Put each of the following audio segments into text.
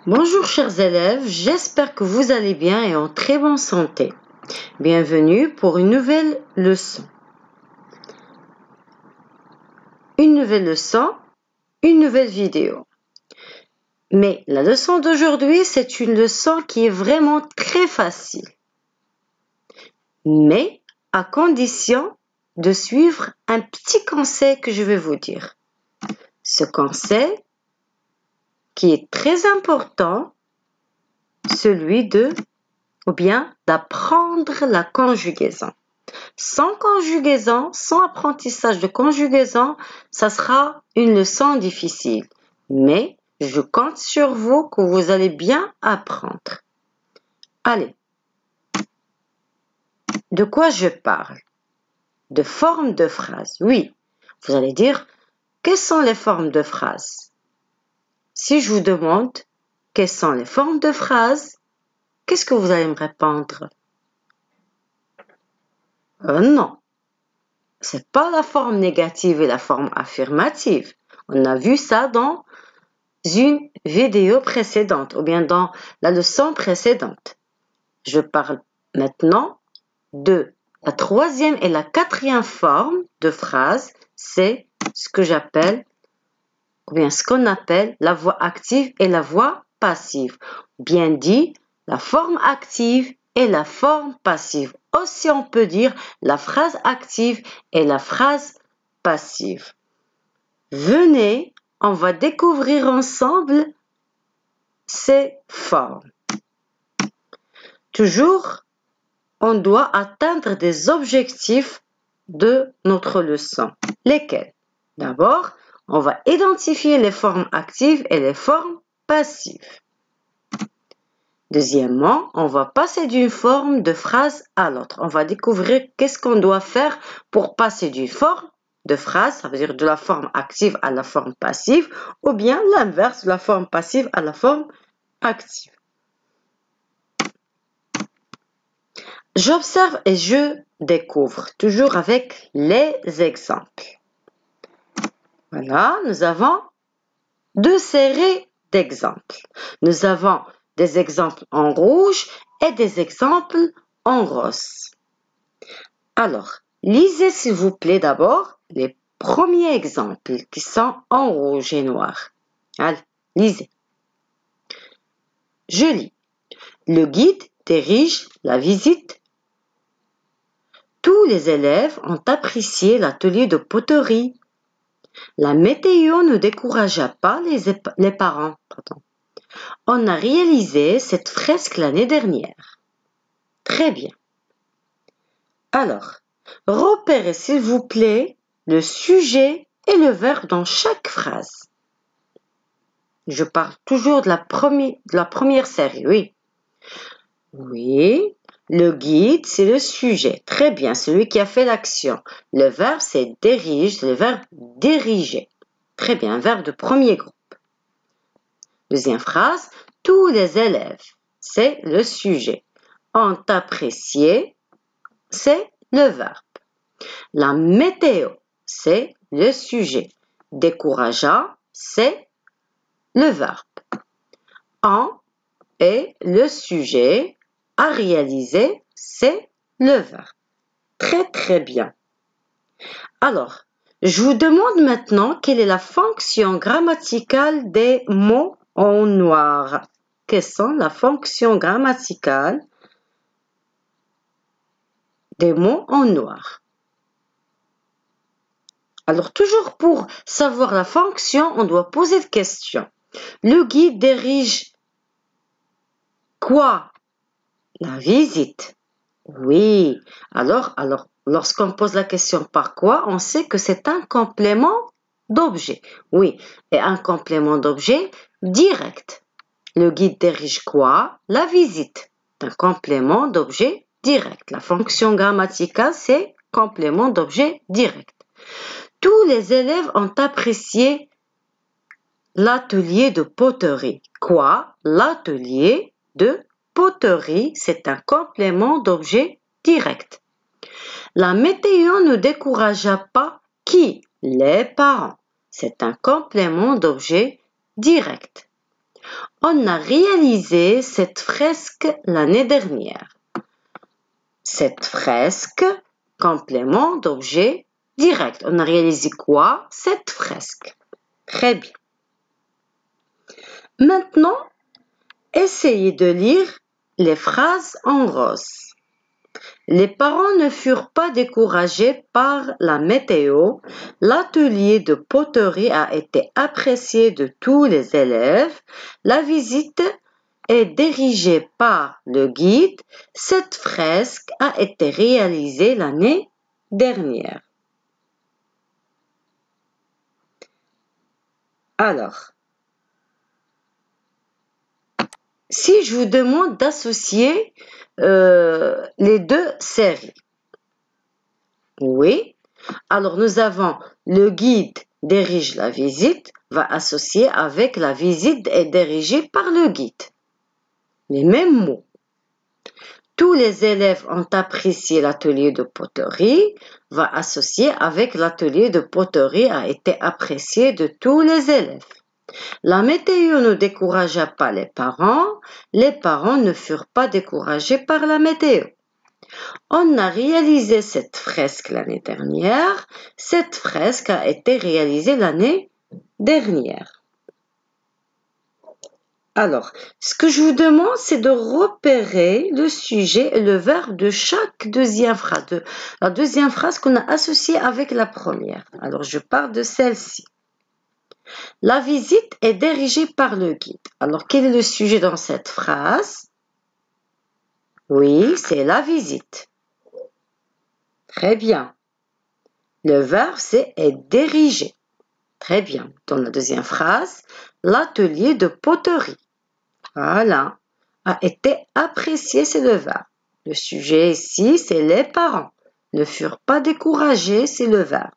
Bonjour chers élèves, j'espère que vous allez bien et en très bonne santé. Bienvenue pour une nouvelle leçon. Une nouvelle leçon, une nouvelle vidéo. Mais la leçon d'aujourd'hui, c'est une leçon qui est vraiment très facile. Mais à condition de suivre un petit conseil que je vais vous dire. Ce conseil qui est très important, celui d'apprendre la conjugaison. Sans conjugaison, sans apprentissage de conjugaison, ça sera une leçon difficile. Mais je compte sur vous que vous allez bien apprendre. Allez. De quoi je parle? De formes de phrases. Oui, vous allez dire, quelles sont les formes de phrases? Si je vous demande, quelles sont les formes de phrases? Qu'est-ce que vous allez me répondre? Non. C'est pas la forme négative et la forme affirmative. On a vu ça dans une vidéo précédente ou bien dans la leçon précédente. Je parle maintenant de la troisième et la quatrième forme de phrase. C'est ce que j'appelle ou bien ce qu'on appelle la voix active et la voix passive. Bien dit, la forme active et la forme passive. Aussi, on peut dire la phrase active et la phrase passive. Venez, on va découvrir ensemble ces formes. Toujours, on doit atteindre des objectifs de notre leçon. Lesquels? D'abord, on va identifier les formes actives et les formes passives. Deuxièmement, on va passer d'une forme de phrase à l'autre. On va découvrir qu'est-ce qu'on doit faire pour passer d'une forme de phrase, ça veut dire de la forme active à la forme passive, ou bien l'inverse, de la forme passive à la forme active. J'observe et je découvre, toujours avec les exemples. Voilà, nous avons deux séries d'exemples. Nous avons des exemples en rouge et des exemples en rose. Alors, lisez s'il vous plaît d'abord les premiers exemples qui sont en rouge et noir. Allez, lisez. Je lis. Le guide dirige la visite. Tous les élèves ont apprécié l'atelier de poterie. La météo ne découragea pas les parents. On a réalisé cette fresque l'année dernière. Très bien. Alors, repérez s'il vous plaît le sujet et le verbe dans chaque phrase. Je parle toujours de la première série, oui. Oui, le guide, c'est le sujet. Très bien, celui qui a fait l'action. Le verbe, c'est dirige, le verbe diriger. Très bien, verbe de premier groupe. Deuxième phrase, tous les élèves, c'est le sujet. Ont apprécié, c'est le verbe. La météo, c'est le sujet. Décourageant, c'est le verbe. En est le sujet. À réaliser, c'est le verbe. Très, très bien. Alors, je vous demande maintenant quelle est la fonction grammaticale des mots en noir. Quelles sont la fonction grammaticale des mots en noir? Alors, toujours pour savoir la fonction, on doit poser des questions. Le guide dirige quoi? La visite. Oui. Alors, lorsqu'on pose la question par quoi, on sait que c'est un complément d'objet. Oui. Et un complément d'objet direct. Le guide dirige quoi? La visite. Un complément d'objet direct. La fonction grammaticale, c'est complément d'objet direct. Tous les élèves ont apprécié l'atelier de poterie. Quoi? L'atelier de poterie, c'est un complément d'objet direct. La météo ne découragea pas qui? Les parents. C'est un complément d'objet direct. On a réalisé cette fresque l'année dernière. Cette fresque, complément d'objet direct. On a réalisé quoi? Cette fresque. Très bien. Maintenant, essayez de lire les phrases en rose. Les parents ne furent pas découragés par la météo. L'atelier de poterie a été apprécié de tous les élèves. La visite est dirigée par le guide. Cette fresque a été réalisée l'année dernière. Alors, si je vous demande d'associer les deux séries. Oui. Alors, nous avons le guide dirige la visite, va associer avec la visite est dirigée par le guide. Les mêmes mots. Tous les élèves ont apprécié l'atelier de poterie, va associer avec l'atelier de poterie a été apprécié de tous les élèves. La météo ne découragea pas les parents ne furent pas découragés par la météo. On a réalisé cette fresque l'année dernière, cette fresque a été réalisée l'année dernière. Alors, ce que je vous demande, c'est de repérer le sujet et le verbe de chaque deuxième phrase, de la deuxième phrase qu'on a associée avec la première. Alors, je parle de celle-ci. La visite est dirigée par le guide. Alors, quel est le sujet dans cette phrase? Oui, c'est la visite. Très bien. Le verbe, c'est est dirigé. Très bien. Dans la deuxième phrase, l'atelier de poterie. Voilà. A été apprécié, c'est le verbe. Le sujet ici, c'est les parents. Ne furent pas découragés, c'est le verbe.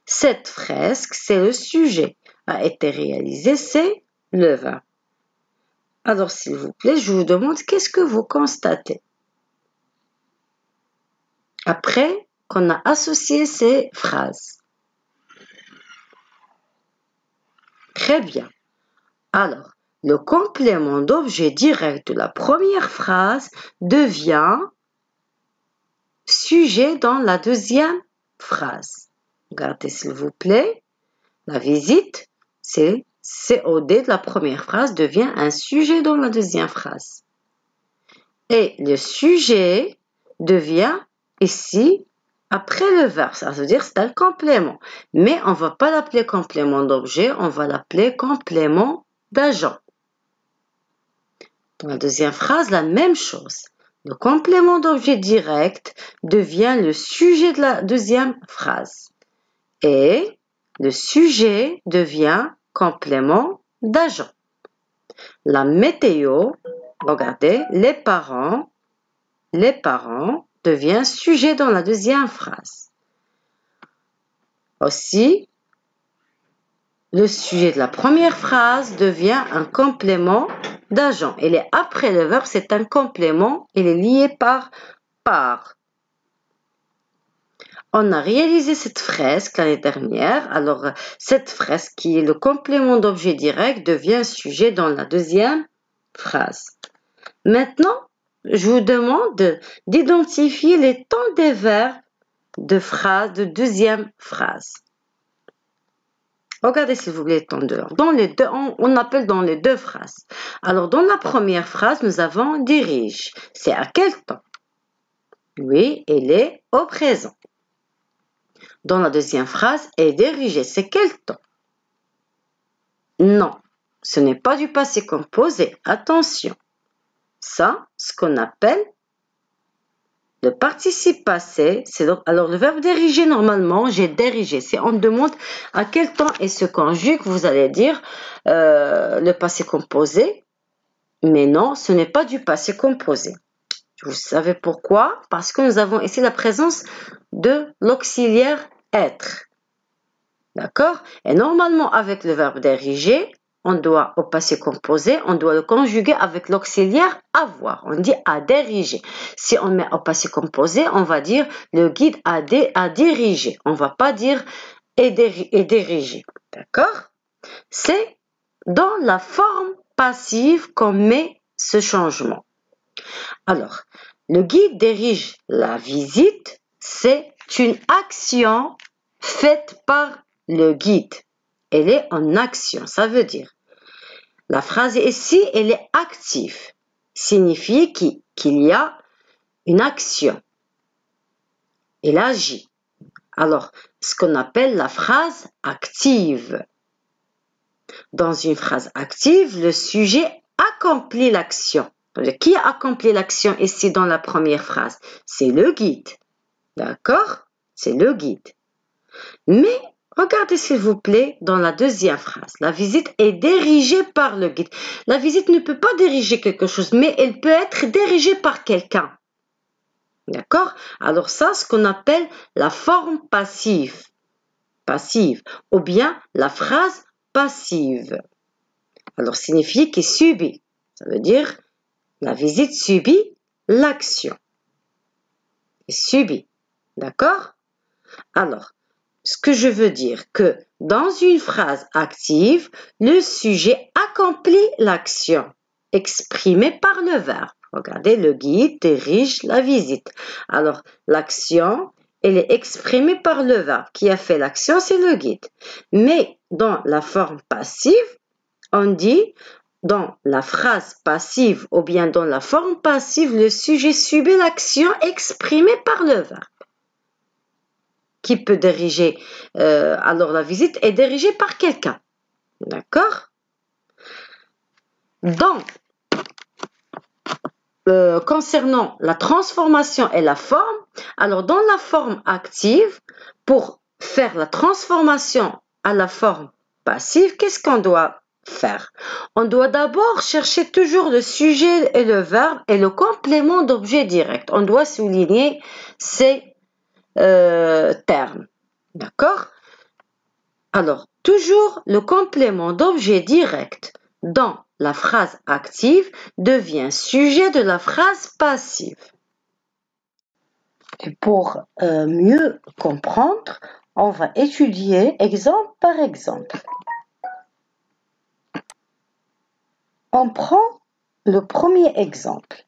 Cette fresque, c'est le sujet. A été réalisé, c'est le verbe. Alors, s'il vous plaît, je vous demande qu'est-ce que vous constatez? Après qu'on a associé ces phrases. Très bien. Alors, le complément d'objet direct de la première phrase devient sujet dans la deuxième phrase. Regardez s'il vous plaît. La visite, c'est COD de la première phrase devient un sujet dans la deuxième phrase. Et le sujet devient ici après le verbe. Ça veut dire c'est un complément. Mais on ne va pas l'appeler complément d'objet, on va l'appeler complément d'agent. Dans la deuxième phrase, la même chose. Le complément d'objet direct devient le sujet de la deuxième phrase. Et le sujet devient complément d'agent. La météo, regardez, les parents devient sujet dans la deuxième phrase. Aussi, le sujet de la première phrase devient un complément d'agent. Il est après le verbe, c'est un complément, il est lié par. On a réalisé cette fresque l'année dernière. Alors, cette fresque qui est le complément d'objet direct devient sujet dans la deuxième phrase. Maintenant, je vous demande d'identifier les temps des verbes de deuxième phrase. Regardez s'il vous plaît les temps de l'heure. On appelle dans les deux phrases. Alors, dans la première phrase, nous avons dirige. C'est à quel temps? Oui, il est au présent. Dans la deuxième phrase, est dirigé. C'est quel temps? Non, ce n'est pas du passé composé. Attention. Ça, ce qu'on appelle le participe passé. Alors, le verbe diriger, normalement, j'ai dirigé. Si on demande à quel temps il se conjugue, vous allez dire le passé composé. Mais non, ce n'est pas du passé composé. Vous savez pourquoi? Parce que nous avons ici la présence de l'auxiliaire être. D'accord? Et normalement, avec le verbe diriger, on doit, au passé composé, on doit le conjuguer avec l'auxiliaire avoir. On dit à diriger. Si on met au passé composé, on va dire le guide a dirigé. On ne va pas dire est dirigé. D'accord? C'est dans la forme passive qu'on met ce changement. Alors, le guide dirige la visite, c'est une action faite par le guide. Elle est en action, ça veut dire. La phrase ici, elle est active, signifie qu'il y a une action. Elle agit. Alors, ce qu'on appelle la phrase active. Dans une phrase active, le sujet accomplit l'action. Qui accomplit l'action ici dans la première phrase? C'est le guide. D'accord? C'est le guide. Mais, regardez s'il vous plaît dans la deuxième phrase. La visite est dirigée par le guide. La visite ne peut pas diriger quelque chose, mais elle peut être dirigée par quelqu'un. D'accord? Alors ça, ce qu'on appelle la forme passive. Passive. Ou bien la phrase passive. Alors, signifie qu'il subit. Ça veut dire la visite subit l'action. Il subit. D'accord? Alors, ce que je veux dire que dans une phrase active, le sujet accomplit l'action exprimée par le verbe. Regardez, le guide dirige la visite. Alors, l'action, elle est exprimée par le verbe. Qui a fait l'action, c'est le guide. Mais dans la forme passive, on dit dans la phrase passive ou bien dans la forme passive, le sujet subit l'action exprimée par le verbe. Qui peut diriger? Alors la visite est dirigée par quelqu'un. D'accord? Donc, concernant la transformation et la forme, alors dans la forme active, pour faire la transformation à la forme passive, qu'est-ce qu'on doit faire? On doit d'abord chercher toujours le sujet et le verbe et le complément d'objet direct. On doit souligner ces termes. D'accord? Alors, toujours le complément d'objet direct dans la phrase active devient sujet de la phrase passive. Et pour mieux comprendre, on va étudier exemple par exemple. On prend le premier exemple.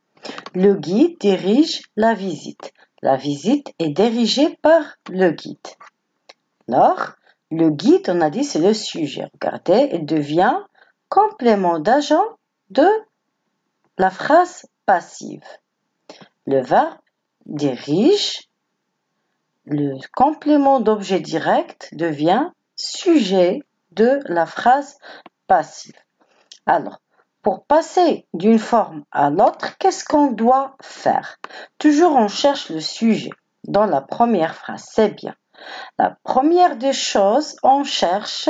Le guide dirige la visite. La visite est dirigée par le guide. Alors, le guide, on a dit, c'est le sujet. Regardez, il devient complément d'agent de la phrase passive. Le verbe dirige, le complément d'objet direct devient sujet de la phrase passive. Alors, pour passer d'une forme à l'autre, qu'est-ce qu'on doit faire? Toujours on cherche le sujet dans la première phrase, c'est bien. La première des choses, on cherche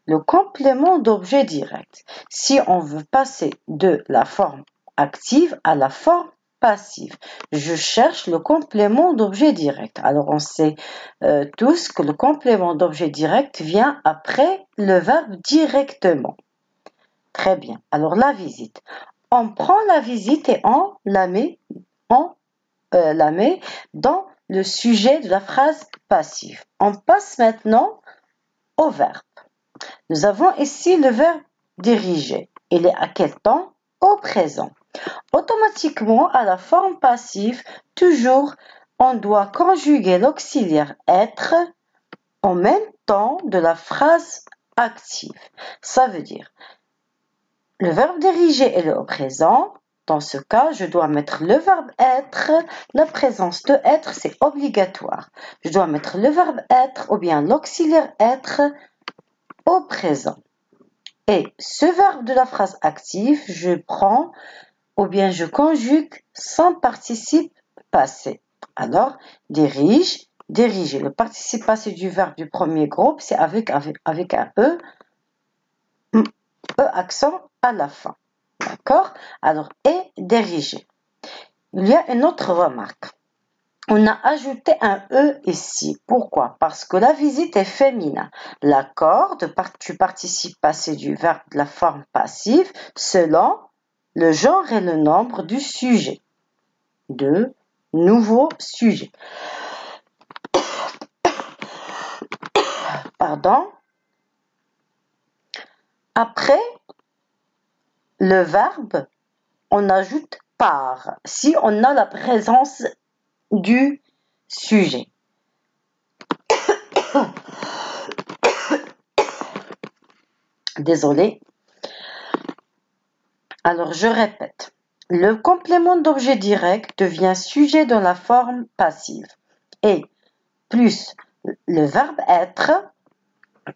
le complément d'objet direct. Si on veut passer de la forme active à la forme passive, je cherche le complément d'objet direct. Alors, on sait tous que le complément d'objet direct vient après le verbe directement. Très bien. Alors, la visite. On prend la visite et on la met dans le sujet de la phrase passive. On passe maintenant au verbe. Nous avons ici le verbe diriger. Il est à quel temps? Au présent. Automatiquement, à la forme passive, toujours, on doit conjuguer l'auxiliaire être en même temps de la phrase active. Ça veut dire, le verbe diriger est au présent. Dans ce cas, je dois mettre le verbe être. La présence de être, c'est obligatoire. Je dois mettre le verbe être ou bien l'auxiliaire être au présent. Et ce verbe de la phrase active, je prends ou bien je conjugue sans participe passé. Alors, dirige, diriger. Le participe passé du verbe du premier groupe, c'est avec un E accent à la fin. D'accord? Alors, et diriger. Il y a une autre remarque. On a ajouté un E ici. Pourquoi? Parce que la visite est féminin. L'accord du participe passé du verbe de la forme passive selon le genre et le nombre du sujet. De nouveaux sujets. Pardon. Après, le verbe, on ajoute par, si on a la présence du sujet. Désolée. Alors, je répète. Le complément d'objet direct devient sujet dans la forme passive. Et plus le verbe être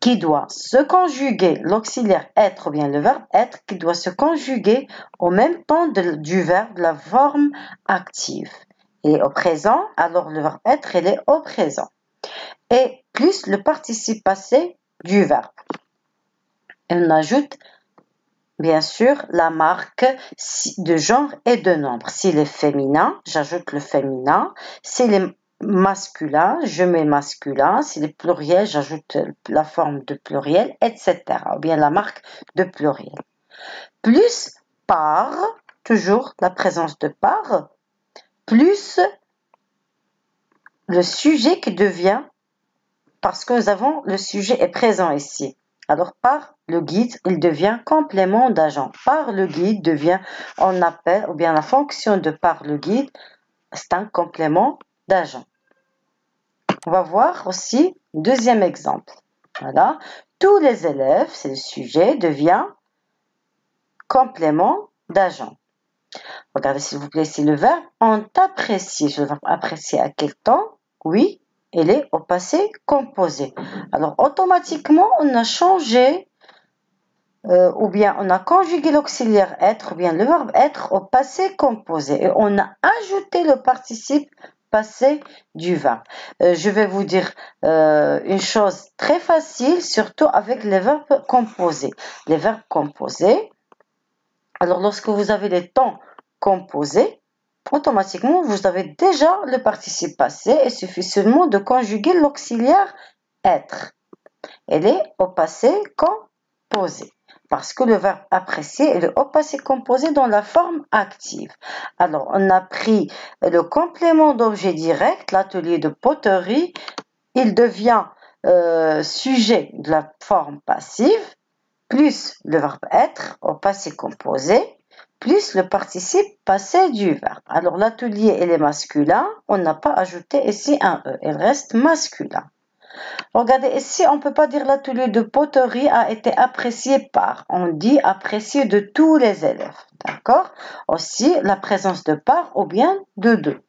qui doit se conjuguer, l'auxiliaire être ou bien le verbe être qui doit se conjuguer au même temps du verbe de la forme active. Et au présent, alors le verbe être, il est au présent. Et plus le participe passé du verbe. Et on ajoute, bien sûr, la marque de genre et de nombre. S'il est féminin, j'ajoute le féminin. S'il est masculin, je mets masculin. S'il est pluriel, j'ajoute la forme de pluriel, etc. Ou bien la marque de pluriel. Plus par, toujours la présence de par, plus le sujet qui devient, parce que nous avons le sujet est présent ici. Alors, par le guide, il devient complément d'agent. Par le guide devient, on appelle, ou bien la fonction de par le guide, c'est un complément d'agent. On va voir aussi deuxième exemple. Voilà. Tous les élèves, c'est le sujet, devient complément d'agent. Regardez s'il vous plaît ici le verbe ont apprécié. Le verbe apprécier à quel temps? Oui, il est au passé composé. Alors automatiquement, on a changé ou bien on a conjugué l'auxiliaire être ou bien le verbe être au passé composé et on a ajouté le participe passé du verbe. Je vais vous dire une chose très facile, surtout avec les verbes composés. Les verbes composés, alors lorsque vous avez les temps composés, automatiquement vous avez déjà le participe passé et il suffit seulement de conjuguer l'auxiliaire être. Elle est au passé composé. Parce que le verbe apprécier est au passé composé dans la forme active. Alors, on a pris le complément d'objet direct, l'atelier de poterie. Il devient sujet de la forme passive, plus le verbe être au passé composé, plus le participe passé du verbe. Alors, l'atelier, il est masculin. On n'a pas ajouté ici un E. Il reste masculin. Regardez, ici, on ne peut pas dire l'atelier de poterie a été apprécié par. On dit apprécié de tous les élèves. D'accord? Aussi, la présence de par ou bien de deux.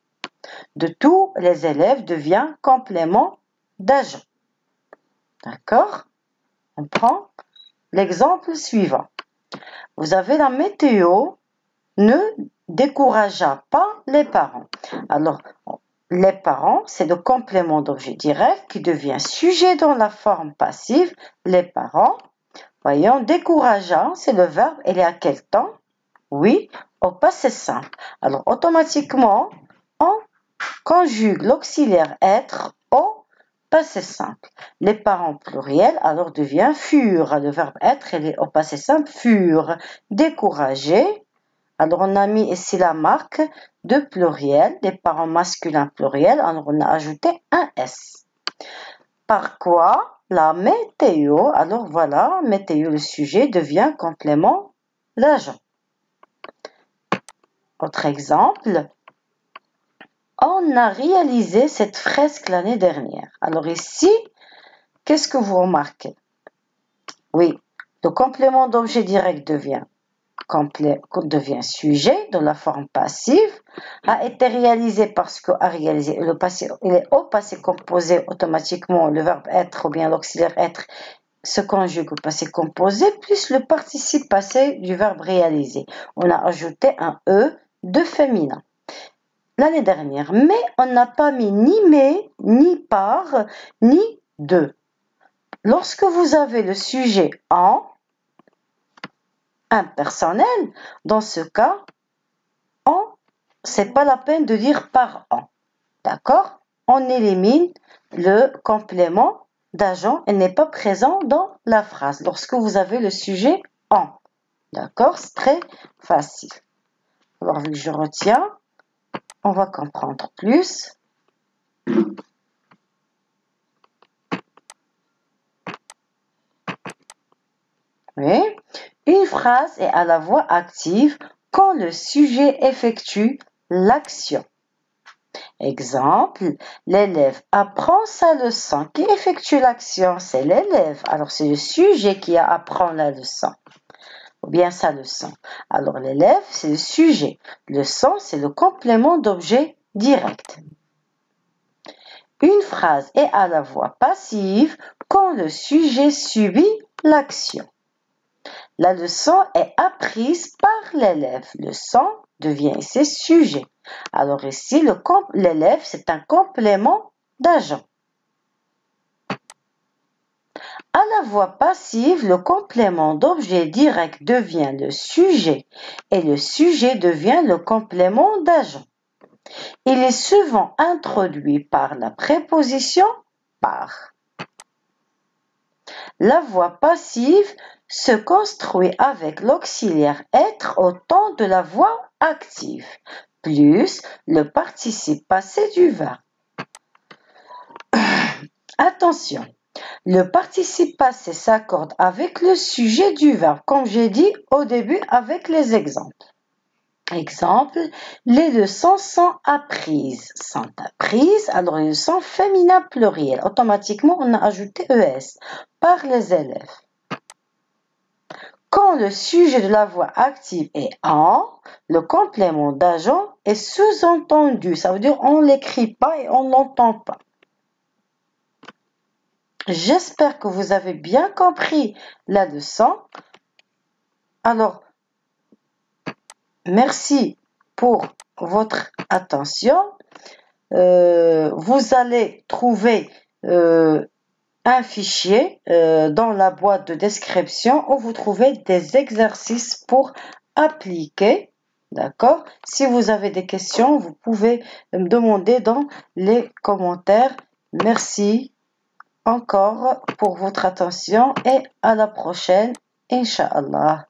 De tous les élèves devient complément d'agent. D'accord? On prend l'exemple suivant. Vous avez la météo ne découragea pas les parents. Alors, les parents, c'est le complément d'objet direct qui devient sujet dans la forme passive. Les parents, voyons, décourageant, c'est le verbe. Il est à quel temps? Oui, au passé simple. Alors, automatiquement, on conjugue l'auxiliaire être au passé simple. Les parents pluriels, alors devient furent. Le verbe être, il est au passé simple, furent. Découragés. Alors, on a mis ici la marque de pluriel, des parents masculins pluriels. Alors, on a ajouté un S. Par quoi la météo, alors voilà, météo, le sujet devient complément d'agent. Autre exemple, on a réalisé cette fresque l'année dernière. Alors ici, qu'est-ce que vous remarquez? Oui, le complément d'objet direct devient sujet dans la forme passive, a été réalisé parce que a réalisé le passé, il est au passé composé automatiquement, le verbe être ou bien l'auxiliaire être se conjugue au passé composé plus le participe passé du verbe réaliser. On a ajouté un E de féminin l'année dernière, mais on n'a pas mis ni mais, ni par, ni de. Lorsque vous avez le sujet en impersonnel, dans ce cas, c'est pas la peine de dire par an. D'accord? On élimine le complément d'agent. Il n'est pas présent dans la phrase lorsque vous avez le sujet en. D'accord? C'est très facile. Alors, vu que je retiens, on va comprendre plus. Oui. Une phrase est à la voix active quand le sujet effectue l'action. Exemple, l'élève apprend sa leçon. Qui effectue l'action? C'est l'élève. Alors, c'est le sujet qui apprend la leçon. Ou bien sa leçon. Alors, l'élève, c'est le sujet. Leçon, c'est le complément d'objet direct. Une phrase est à la voix passive quand le sujet subit l'action. La leçon est apprise par l'élève. Leçon devient ici sujet. Alors ici, l'élève, c'est un complément d'agent. À la voix passive, le complément d'objet direct devient le sujet et le sujet devient le complément d'agent. Il est souvent introduit par la préposition par. La voix passive se construit avec l'auxiliaire être au temps de la voix active, plus le participe passé du verbe. Attention, le participe passé s'accorde avec le sujet du verbe, comme j'ai dit au début avec les exemples. Exemple, les leçons sont apprises. Alors les leçons féminin pluriel. Automatiquement, on a ajouté ES par les élèves. Quand le sujet de la voix active est en, le complément d'agent est sous-entendu. Ça veut dire on ne l'écrit pas et on ne l'entend pas. J'espère que vous avez bien compris la leçon. Alors, merci pour votre attention. Vous allez trouver un fichier dans la boîte de description où vous trouvez des exercices pour appliquer. D'accord? Si vous avez des questions, vous pouvez me demander dans les commentaires. Merci encore pour votre attention et à la prochaine, Inch'Allah.